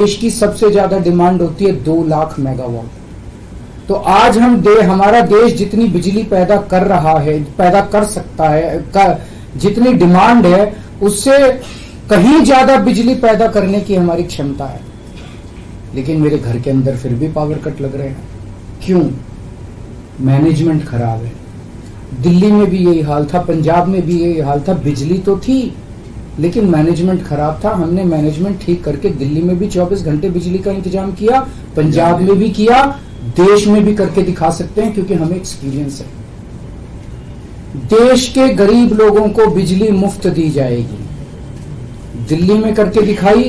देश की सबसे ज्यादा डिमांड होती है 2 लाख मेगावाट। तो आज हमारा देश जितनी बिजली पैदा कर रहा है, पैदा कर सकता है, जितनी डिमांड है उससे कहीं ज्यादा बिजली पैदा करने की हमारी क्षमता है। लेकिन मेरे घर के अंदर फिर भी पावर कट लग रहे हैं। क्यों? मैनेजमेंट खराब है। दिल्ली में भी यही हाल था, पंजाब में भी यही हाल था। बिजली तो थी लेकिन मैनेजमेंट खराब था। हमने मैनेजमेंट ठीक करके दिल्ली में भी 24 घंटे बिजली का इंतजाम किया, पंजाब में भी किया, देश में भी करके दिखा सकते हैं क्योंकि हमें एक्सपीरियंस है। देश के गरीब लोगों को बिजली मुफ्त दी जाएगी। दिल्ली में करके दिखाई,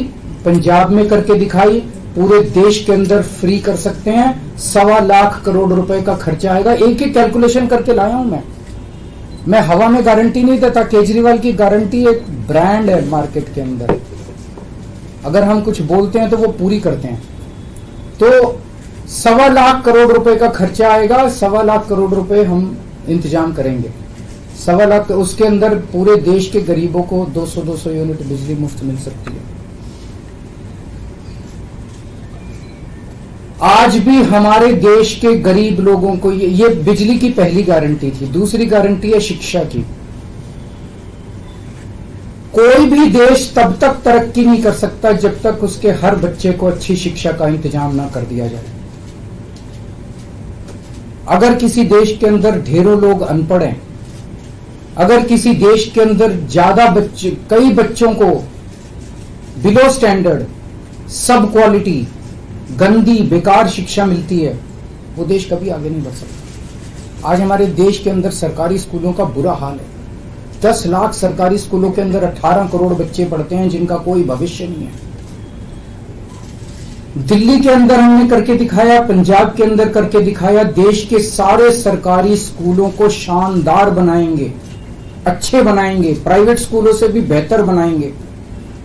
पंजाब में करके दिखाई, पूरे देश के अंदर फ्री कर सकते हैं। 1.25 लाख करोड़ रुपए का खर्चा आएगा। एक ही कैलकुलेशन करके लाया हूं मैं हवा में गारंटी नहीं देता। केजरीवाल की गारंटी एक ब्रांड है मार्केट के अंदर। अगर हम कुछ बोलते हैं तो वो पूरी करते हैं। तो 1.25 लाख करोड़ रुपए का खर्चा आएगा। 1.25 लाख करोड़ रुपए हम इंतजाम करेंगे। 1.25 लाख, उसके अंदर पूरे देश के गरीबों को 200 यूनिट बिजली मुफ्त मिल सकती है। आज भी हमारे देश के गरीब लोगों को ये बिजली की पहली गारंटी थी। दूसरी गारंटी है शिक्षा की। कोई भी देश तब तक तरक्की नहीं कर सकता जब तक उसके हर बच्चे को अच्छी शिक्षा का इंतजाम ना कर दिया जाए। अगर किसी देश के अंदर ढेरों लोग अनपढ़ हैं, अगर किसी देश के अंदर ज्यादा बच्चे, कई बच्चों को बिलो स्टैंडर्ड, सब क्वालिटी, गंदी बेकार शिक्षा मिलती है, वो देश कभी आगे नहीं बढ़ सकता। आज हमारे देश के अंदर सरकारी स्कूलों का बुरा हाल है। 10 लाख सरकारी स्कूलों के अंदर 18 करोड़ बच्चे पढ़ते हैं जिनका कोई भविष्य नहीं है। दिल्ली के अंदर हमने करके दिखाया, पंजाब के अंदर करके दिखाया। देश के सारे सरकारी स्कूलों को शानदार बनाएंगे, अच्छे बनाएंगे, प्राइवेट स्कूलों से भी बेहतर बनाएंगे।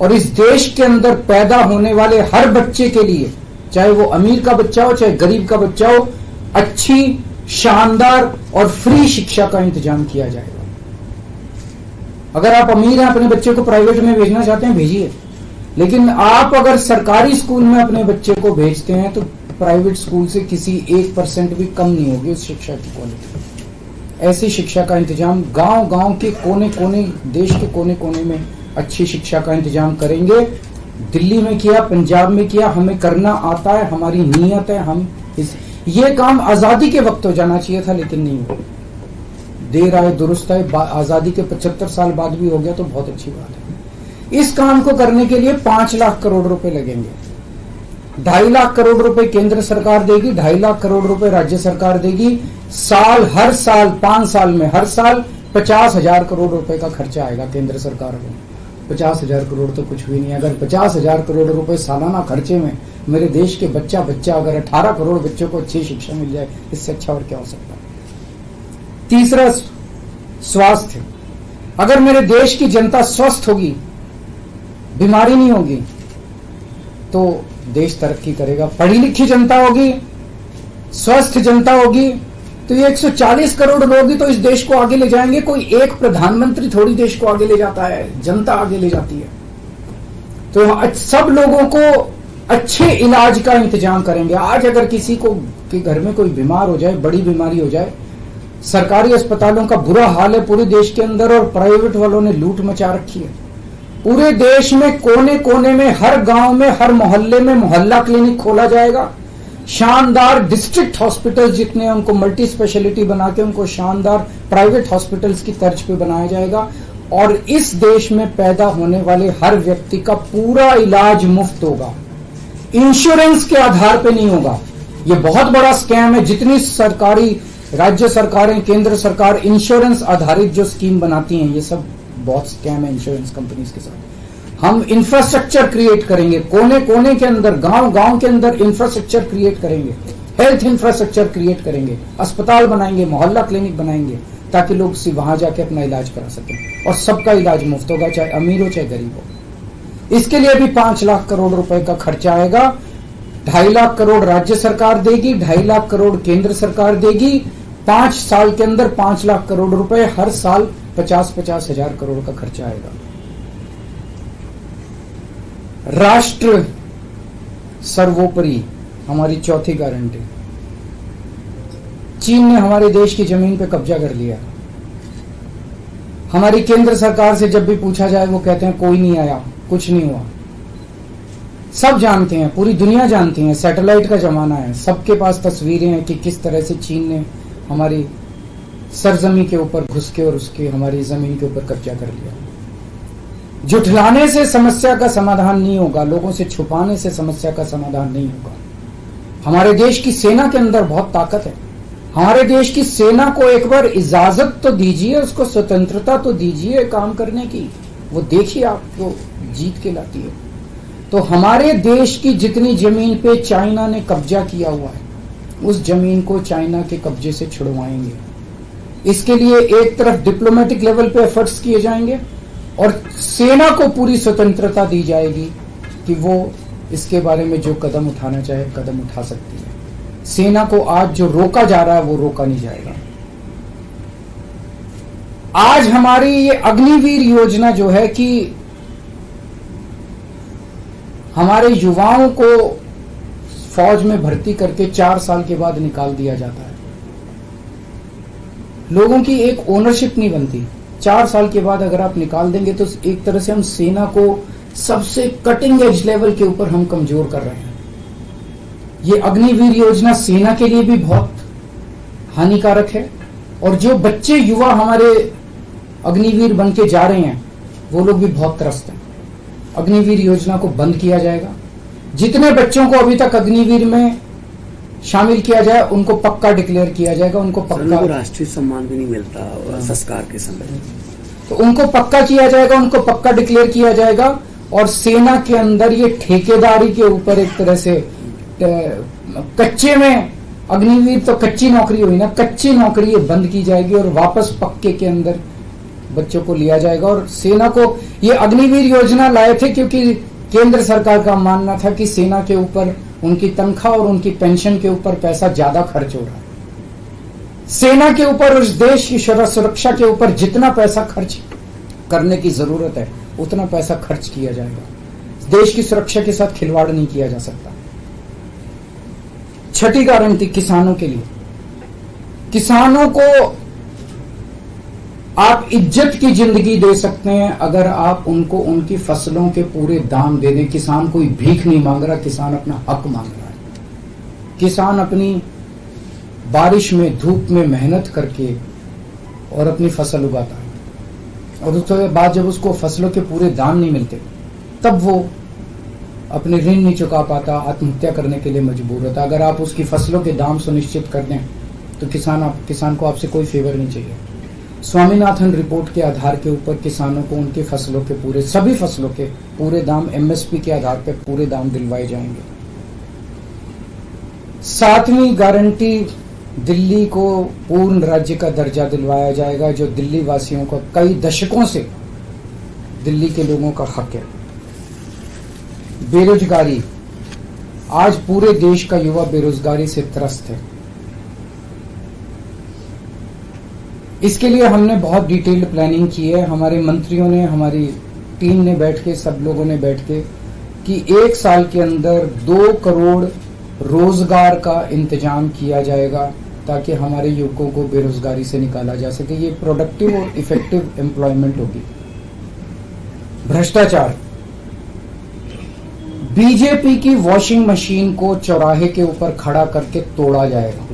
और इस देश के अंदर पैदा होने वाले हर बच्चे के लिए, चाहे वो अमीर का बच्चा हो चाहे गरीब का बच्चा हो, अच्छी, शानदार और फ्री शिक्षा का इंतजाम किया जाएगा। अगर आप अमीर हैं, अपने बच्चे को प्राइवेट में भेजना चाहते हैं, भेजिए। लेकिन आप अगर सरकारी स्कूल में अपने बच्चे को भेजते हैं तो प्राइवेट स्कूल से किसी 1% भी कम नहीं होगी उस शिक्षा की क्वालिटी। ऐसी शिक्षा का इंतजाम गांव-गांव के कोने-कोने, देश के कोने-कोने में अच्छी शिक्षा का इंतजाम करेंगे। दिल्ली में किया, पंजाब में किया, हमें करना आता है, हमारी नीयत है। ये काम आजादी के वक्त हो जाना चाहिए था लेकिन नहीं हुआ। देर आए दुरुस्त आए। आजादी के 75 साल बाद भी हो गया तो बहुत अच्छी बात है। इस काम को करने के लिए 5 लाख करोड़ रुपए लगेंगे। 2.5 लाख करोड़ रुपए केंद्र सरकार देगी, 2.5 लाख करोड़ रुपए राज्य सरकार देगी। हर साल 5 साल में हर साल 50,000 करोड़ रुपए का खर्चा आएगा केंद्र सरकार को। 50,000 करोड़ तो कुछ भी नहीं है। अगर 50,000 करोड़ रुपए सालाना खर्चे में मेरे देश के बच्चा अगर 18 करोड़ बच्चों को अच्छी शिक्षा मिल जाए, इससे अच्छा और क्या हो सकता है। तीसरा, स्वास्थ्य। अगर मेरे देश की जनता स्वस्थ होगी, बीमारी नहीं होगी, तो देश तरक्की करेगा। पढ़ी लिखी जनता होगी, स्वस्थ जनता होगी, तो ये 140 करोड़ लोग ही तो इस देश को आगे ले जाएंगे। कोई एक प्रधानमंत्री थोड़ी देश को आगे ले जाता है, जनता आगे ले जाती है। तो सब लोगों को अच्छे इलाज का इंतजाम करेंगे। आज अगर किसी को के घर में कोई बीमार हो जाए, बड़ी बीमारी हो जाए, सरकारी अस्पतालों का बुरा हाल है पूरे देश के अंदर और प्राइवेट वालों ने लूट मचा रखी है। पूरे देश में कोने कोने में, हर गांव में, हर मोहल्ले में मोहल्ला क्लिनिक खोला जाएगा। शानदार डिस्ट्रिक्ट हॉस्पिटल जितने हैं उनको मल्टी स्पेशलिटी बना के उनको शानदार प्राइवेट हॉस्पिटल्स की तर्ज पे बनाया जाएगा। और इस देश में पैदा होने वाले हर व्यक्ति का पूरा इलाज मुफ्त होगा, इंश्योरेंस के आधार पे नहीं होगा। ये बहुत बड़ा स्कैम है। जितनी सरकारी, राज्य सरकारें, केंद्र सरकार इंश्योरेंस आधारित जो स्कीम बनाती हैं, ये सब बहुत स्कैम है इंश्योरेंस कंपनीज के साथ। हम इंफ्रास्ट्रक्चर क्रिएट करेंगे, कोने कोने के अंदर, गांव गांव के अंदर इंफ्रास्ट्रक्चर क्रिएट करेंगे, हेल्थ इंफ्रास्ट्रक्चर क्रिएट करेंगे, अस्पताल बनाएंगे, मोहल्ला क्लिनिक बनाएंगे, ताकि लोग वहां जाके अपना इलाज करा सकें। और सबका इलाज मुफ्त होगा, चाहे अमीर हो चाहे गरीब हो। इसके लिए भी 5 लाख करोड़ रुपए का खर्चा आएगा। 2.5 लाख करोड़ राज्य सरकार देगी, 2.5 लाख करोड़ केंद्र सरकार देगी। 5 साल के अंदर 5 लाख करोड़ रुपए, हर साल 50-50 हजार करोड़ का खर्चा आएगा। राष्ट्र सर्वोपरि हमारी चौथी गारंटी, चीन ने हमारे देश की जमीन पे कब्जा कर लिया। हमारी केंद्र सरकार से जब भी पूछा जाए वो कहते हैं कोई नहीं आया, कुछ नहीं हुआ। सब जानते हैं, पूरी दुनिया जानती है, सैटेलाइट का जमाना है, सबके पास तस्वीरें हैं कि किस तरह से चीन ने हमारी सरजमी के ऊपर घुस के और उसके हमारी जमीन के ऊपर कब्जा कर लिया। जुठलाने से समस्या का समाधान नहीं होगा, लोगों से छुपाने से समस्या का समाधान नहीं होगा। हमारे देश की सेना के अंदर बहुत ताकत है। हमारे देश की सेना को एक बार इजाजत तो दीजिए, उसको स्वतंत्रता तो दीजिए काम करने की, वो देखिए आपको जीत के लाती है। तो हमारे देश की जितनी जमीन पे चाइना ने कब्जा किया हुआ है, उस जमीन को चाइना के कब्जे से छुड़वाएंगे। इसके लिए एक तरफ डिप्लोमेटिक लेवल पे एफर्ट्स किए जाएंगे और सेना को पूरी स्वतंत्रता दी जाएगी कि वो इसके बारे में जो कदम उठाना चाहे कदम उठा सकती है। सेना को आज जो रोका जा रहा है वो रोका नहीं जाएगा। आज हमारी ये अग्निवीर योजना जो है कि हमारे युवाओं को फौज में भर्ती करके 4 साल के बाद निकाल दिया जाता है। लोगों की एक ओनरशिप नहीं बनती। 4 साल के बाद अगर आप निकाल देंगे तो एक तरह से हम सेना को सबसे कटिंग एज लेवल के ऊपर हम कमजोर कर रहे हैं। ये अग्निवीर योजना सेना के लिए भी बहुत हानिकारक है और जो बच्चे युवा हमारे अग्निवीर बन के जा रहे हैं वो लोग भी बहुत त्रस्त हैं। अग्निवीर योजना को बंद किया जाएगा। जितने बच्चों को अभी तक अग्निवीर में शामिल किया जाए उनको पक्का डिक्लेयर किया जाएगा। उनको पक्का राष्ट्रीय सम्मान भी नहीं मिलता संस्कार के समय, तो उनको पक्का किया जाएगा, उनको पक्का डिक्लेयर किया जाएगा। और सेना के अंदर ये ठेकेदारी के ऊपर एक तरह से कच्चे में अग्निवीर तो कच्ची नौकरी हुई ना, कच्ची नौकरी ये बंद की जाएगी और वापस पक्के के अंदर बच्चों को लिया जाएगा। और सेना को ये अग्निवीर योजना लाए थे क्योंकि केंद्र सरकार का मानना था कि सेना के ऊपर उनकी तनख्वाह और उनकी पेंशन के ऊपर पैसा ज्यादा खर्च हो रहा है। सेना के ऊपर, उस देश की सुरक्षा के ऊपर जितना पैसा खर्च करने की जरूरत है उतना पैसा खर्च किया जाएगा। देश की सुरक्षा के साथ खिलवाड़ नहीं किया जा सकता। छठी गारंटी किसानों के लिए, किसानों को आप इज्जत की जिंदगी दे सकते हैं अगर आप उनको उनकी फसलों के पूरे दाम दे दें। किसान कोई भीख नहीं मांग रहा, किसान अपना हक मांग रहा है। किसान अपनी बारिश में धूप में मेहनत करके और अपनी फसल उगाता है और उसके बाद जब उसको फसलों के पूरे दाम नहीं मिलते तब वो अपने ऋण नहीं चुका पाता, आत्महत्या करने के लिए मजबूर होता। अगर आप उसकी फसलों के दाम सुनिश्चित कर दें तो किसान को आपसे कोई फेवर नहीं चाहिए। स्वामीनाथन रिपोर्ट के आधार के ऊपर किसानों को उनकी फसलों के सभी फसलों के पूरे दाम एमएसपी के आधार पर पूरे दाम दिलवाए जाएंगे। 7वीं गारंटी, दिल्ली को पूर्ण राज्य का दर्जा दिलवाया जाएगा जो दिल्ली वासियों को कई दशकों से दिल्ली के लोगों का हक है। बेरोजगारी, आज पूरे देश का युवा बेरोजगारी से त्रस्त है। इसके लिए हमने बहुत डिटेल्ड प्लानिंग की है। हमारे मंत्रियों ने, हमारी टीम ने बैठ के, सब लोगों ने बैठ के कि 1 साल के अंदर 2 करोड़ रोजगार का इंतजाम किया जाएगा ताकि हमारे युवकों को बेरोजगारी से निकाला जा सके। ये प्रोडक्टिव और इफेक्टिव एम्प्लॉयमेंट होगी। भ्रष्टाचार, बीजेपी की वॉशिंग मशीन को चौराहे के ऊपर खड़ा करके तोड़ा जाएगा।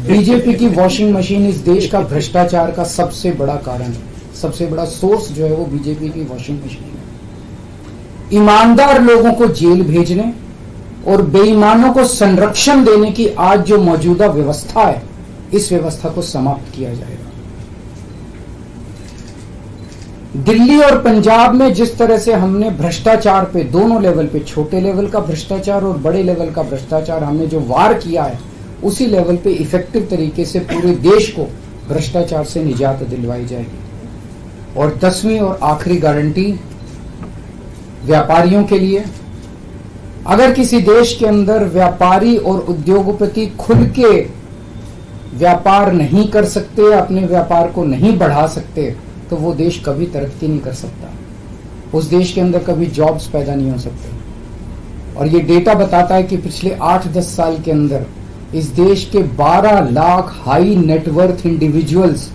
बीजेपी की वॉशिंग मशीन इस देश का भ्रष्टाचार का सबसे बड़ा कारण है। सबसे बड़ा सोर्स जो है वो बीजेपी की वॉशिंग मशीन है। ईमानदार लोगों को जेल भेजने और बेईमानों को संरक्षण देने की आज जो मौजूदा व्यवस्था है, इस व्यवस्था को समाप्त किया जाएगा। दिल्ली और पंजाब में जिस तरह से हमने भ्रष्टाचार पे दोनों लेवल पे, छोटे लेवल का भ्रष्टाचार और बड़े लेवल का भ्रष्टाचार हमने जो वार किया है, उसी लेवल पे इफेक्टिव तरीके से पूरे देश को भ्रष्टाचार से निजात दिलवाई जाएगी। और 10वीं और आखिरी गारंटी, व्यापारियों के लिए, अगर किसी देश के अंदर व्यापारी और उद्योगपति खुल के व्यापार नहीं कर सकते, अपने व्यापार को नहीं बढ़ा सकते, तो वो देश कभी तरक्की नहीं कर सकता। उस देश के अंदर कभी जॉब्स पैदा नहीं हो सकते। और ये डेटा बताता है कि पिछले 8-10 साल के अंदर इस देश के 12 लाख हाई नेटवर्थ इंडिविजुअल्स,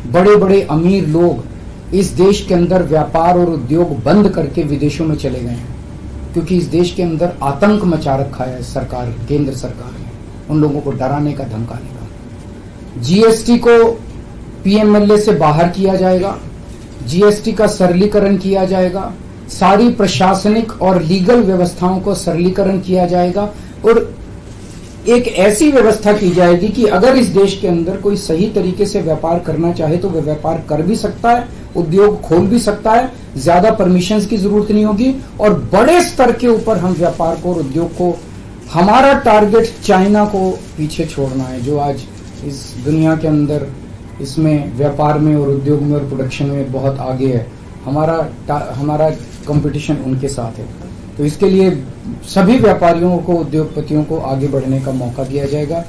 बड़े बड़े अमीर लोग इस देश के अंदर व्यापार और उद्योग बंद करके विदेशों में चले गए हैं, क्योंकि इस देश के अंदर आतंक मचा रखा है सरकार, केंद्र सरकार ने, उन लोगों को डराने का, धमकाने का। जीएसटी को पीएमएलए से बाहर किया जाएगा, जीएसटी का सरलीकरण किया जाएगा, सारी प्रशासनिक और लीगल व्यवस्थाओं को सरलीकरण किया जाएगा और एक ऐसी व्यवस्था की जाएगी कि अगर इस देश के अंदर कोई सही तरीके से व्यापार करना चाहे तो वह व्यापार कर भी सकता है, उद्योग खोल भी सकता है, ज्यादा परमिशंस की जरूरत नहीं होगी और बड़े स्तर के ऊपर हम व्यापार को और उद्योग को, हमारा टारगेट चाइना को पीछे छोड़ना है, जो आज इस दुनिया के अंदर इसमें व्यापार में और उद्योग में और प्रोडक्शन में बहुत आगे है। हमारा कंपटीशन उनके साथ है। तो इसके लिए सभी व्यापारियों को, उद्योगपतियों को आगे बढ़ने का मौका दिया जाएगा।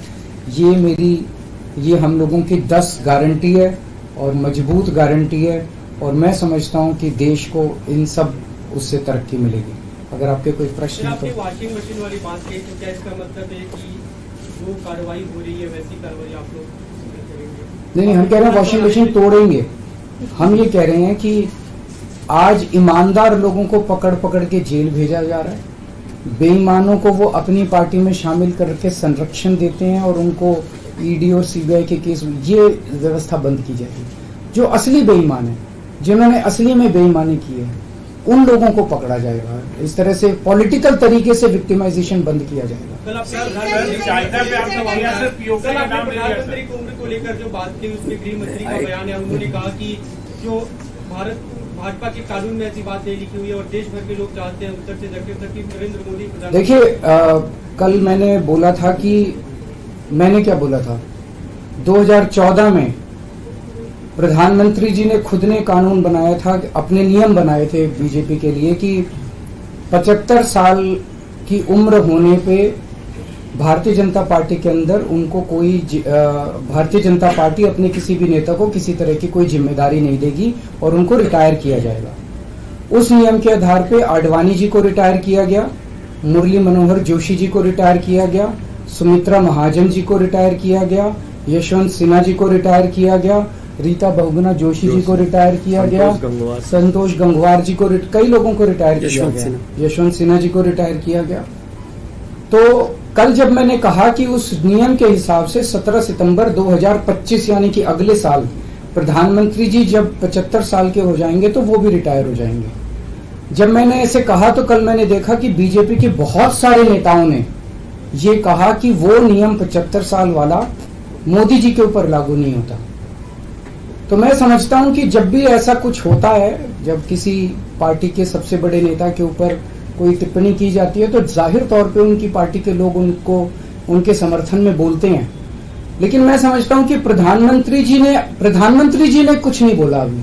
ये हम लोगों की 10 गारंटी है और मजबूत गारंटी है और मैं समझता हूं कि देश को इन सब उससे तरक्की मिलेगी। अगर आपके कोई प्रश्न है तो। वॉशिंग मशीन वाली बात कही तो क्या इसका मतलब है कि जो कार्रवाई हो रही है वैसी कार्रवाई आप लोग करेंगे? नहीं, हम कह रहे हैं वॉशिंग मशीन तोड़ेंगे। हम ये कह रहे हैं कि आज ईमानदार लोगों को पकड़ पकड़ के जेल भेजा जा रहा है, बेईमानों को वो अपनी पार्टी में शामिल करके संरक्षण देते हैं और उनको ईडी और सीबीआई के केस, ये व्यवस्था बंद की जाएगी। जो असली बेईमान है, जिन्होंने असली में बेईमानी की है, उन लोगों को पकड़ा जाएगा। इस तरह से पॉलिटिकल तरीके से विक्टिमाइजेशन बंद किया जाएगा। प्रधानमंत्री की उम्र को लेकर जो बात की, उसमें गृह मंत्री का बयान है, उन्होंने कहा कि जो भाजपा के कानून में ऐसी बात नहीं लिखी हुई है और देश भर के लोग चाहते हैं उत्तर से दक्षिण तक कि नरेंद्र मोदी। देखिए, कल मैंने बोला था कि मैंने क्या बोला था, 2014 में प्रधानमंत्री जी ने खुद ने कानून बनाया था, अपने नियम बनाए थे बीजेपी के लिए कि 75 साल की उम्र होने पे भारतीय जनता पार्टी के अंदर उनको कोई भारतीय जनता पार्टी अपने किसी भी नेता को किसी तरह की कोई जिम्मेदारी नहीं देगी और उनको रिटायर किया जाएगा। उस नियम के आधार पे आडवाणी जी को रिटायर किया गया, मुरली मनोहर जोशी जी को रिटायर किया गया, सुमित्रा महाजन जी को रिटायर किया गया, यशवंत सिन्हा जी को रिटायर किया गया, रीता बहुगुणा जोशी जी को रिटायर किया गया, संतोष गंगवार जी को, कई लोगों को रिटायर किया गया, यशवंत सिन्हा जी को रिटायर किया गया। तो कल जब मैंने कहा कि उस नियम के हिसाब से 17 सितंबर 2025 यानी कि अगले साल प्रधानमंत्री जी जब 75 साल के हो जाएंगे तो वो भी रिटायर हो जाएंगे। जब मैंने ऐसे कहा तो कल मैंने देखा कि बीजेपी के बहुत सारे नेताओं ने ये कहा कि वो नियम 75 साल वाला मोदी जी के ऊपर लागू नहीं होता। तो मैं समझता हूं कि जब भी ऐसा कुछ होता है, जब किसी पार्टी के सबसे बड़े नेता के ऊपर कोई टिप्पणी की जाती है तो जाहिर तौर पे उनकी पार्टी के लोग उनको उनके समर्थन में बोलते हैं। लेकिन मैं समझता हूं कि प्रधानमंत्री जी ने कुछ नहीं बोला। अभी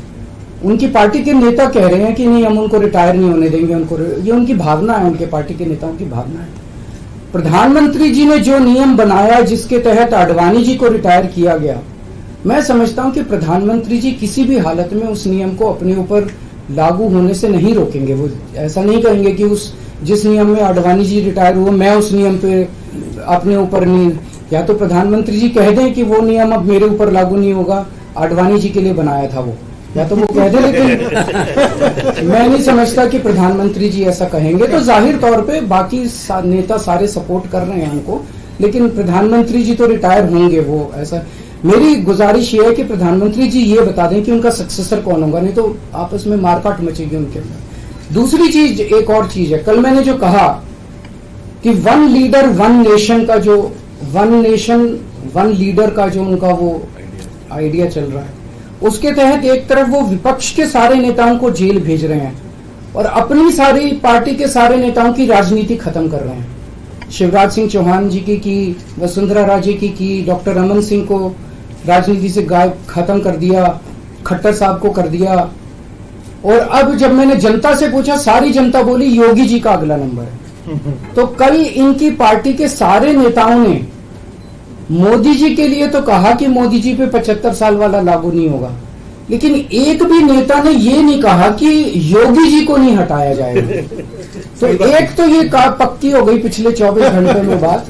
उनकी पार्टी के नेता कह रहे हैं कि नहीं, हम उनको रिटायर नहीं होने देंगे, ये उनकी भावना है, उनके पार्टी के नेताओं की भावना है। प्रधानमंत्री जी ने जो नियम बनाया जिसके तहत आडवाणी जी को रिटायर किया गया, मैं समझता हूं कि प्रधानमंत्री जी किसी भी हालत में उस नियम को अपने ऊपर लागू होने से नहीं रोकेंगे। वो ऐसा नहीं कहेंगे कि उस जिस नियम में आडवाणी जी रिटायर हुए मैं उस नियम पे अपने ऊपर नहीं, या तो प्रधानमंत्री जी कह दें कि वो नियम अब मेरे ऊपर लागू नहीं होगा, आडवाणी जी के लिए बनाया था वो, या तो वो कह दें। लेकिन मैं नहीं समझता कि प्रधानमंत्री जी ऐसा कहेंगे। तो जाहिर तौर पे बाकी नेता सारे सपोर्ट कर रहे हैं उनको, लेकिन प्रधानमंत्री जी तो रिटायर होंगे। वो ऐसा, मेरी गुजारिश ये है कि प्रधानमंत्री जी ये बता दें कि उनका सक्सेसर कौन होगा, नहीं तो आपस में मारकाट मचेगी उनके अंदर। दूसरी चीज, एक और चीज है, कल मैंने जो कहा कि वन लीडर वन नेशन का जो वन नेशन वन लीडर का जो उनका वो आइडिया चल रहा है, उसके तहत एक तरफ वो विपक्ष के सारे नेताओं को जेल भेज रहे हैं और अपनी सारी पार्टी के सारे नेताओं की राजनीति खत्म कर रहे हैं। शिवराज सिंह चौहान जी की, वसुंधरा राजे की, डॉक्टर रमन सिंह को राजनीति से गायब खत्म कर दिया, खट्टर साहब को कर दिया। और अब जब मैंने जनता से पूछा, सारी जनता बोली योगी जी का अगला नंबर है। तो कल इनकी पार्टी के सारे नेताओं ने मोदी जी के लिए तो कहा कि मोदी जी पे 75 साल वाला लागू नहीं होगा, लेकिन एक भी नेता ने ये नहीं कहा कि योगी जी को नहीं हटाया जाएगा। तो एक तो ये पक्की हो गई पिछले 24 घंटे में बात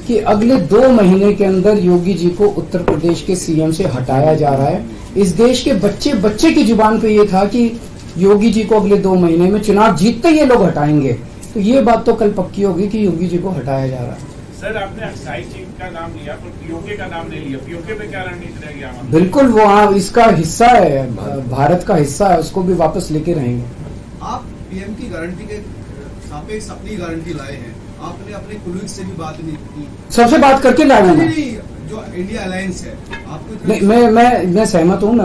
कि अगले 2 महीने के अंदर योगी जी को उत्तर प्रदेश के सीएम से हटाया जा रहा है। इस देश के बच्चे की जुबान पे ये था कि योगी जी को अगले 2 महीने में चुनाव जीतते ये लोग हटाएंगे। तो ये बात तो कल पक्की होगी कि योगी जी को हटाया जा रहा है। सर, आपने अक्साई चीफ का नाम लिया पर पीओके का नाम नहीं लिया। पीओके पे क्या रणनीति रहेगी आम आदमी? बिल्कुल, वो इसका हिस्सा है, भारत का हिस्सा है, उसको भी वापस लेके रहेंगे। आप पीएम की गारंटी के सापेक्ष अपनी गारंटी लाए हैं, आपने अपने कुलीग से भी बात नहीं की। सबसे बात करके लाया हूं मैं। नहीं, जो इंडिया अलायंस है आपको नहीं, मैं सहमत हूँ। मैं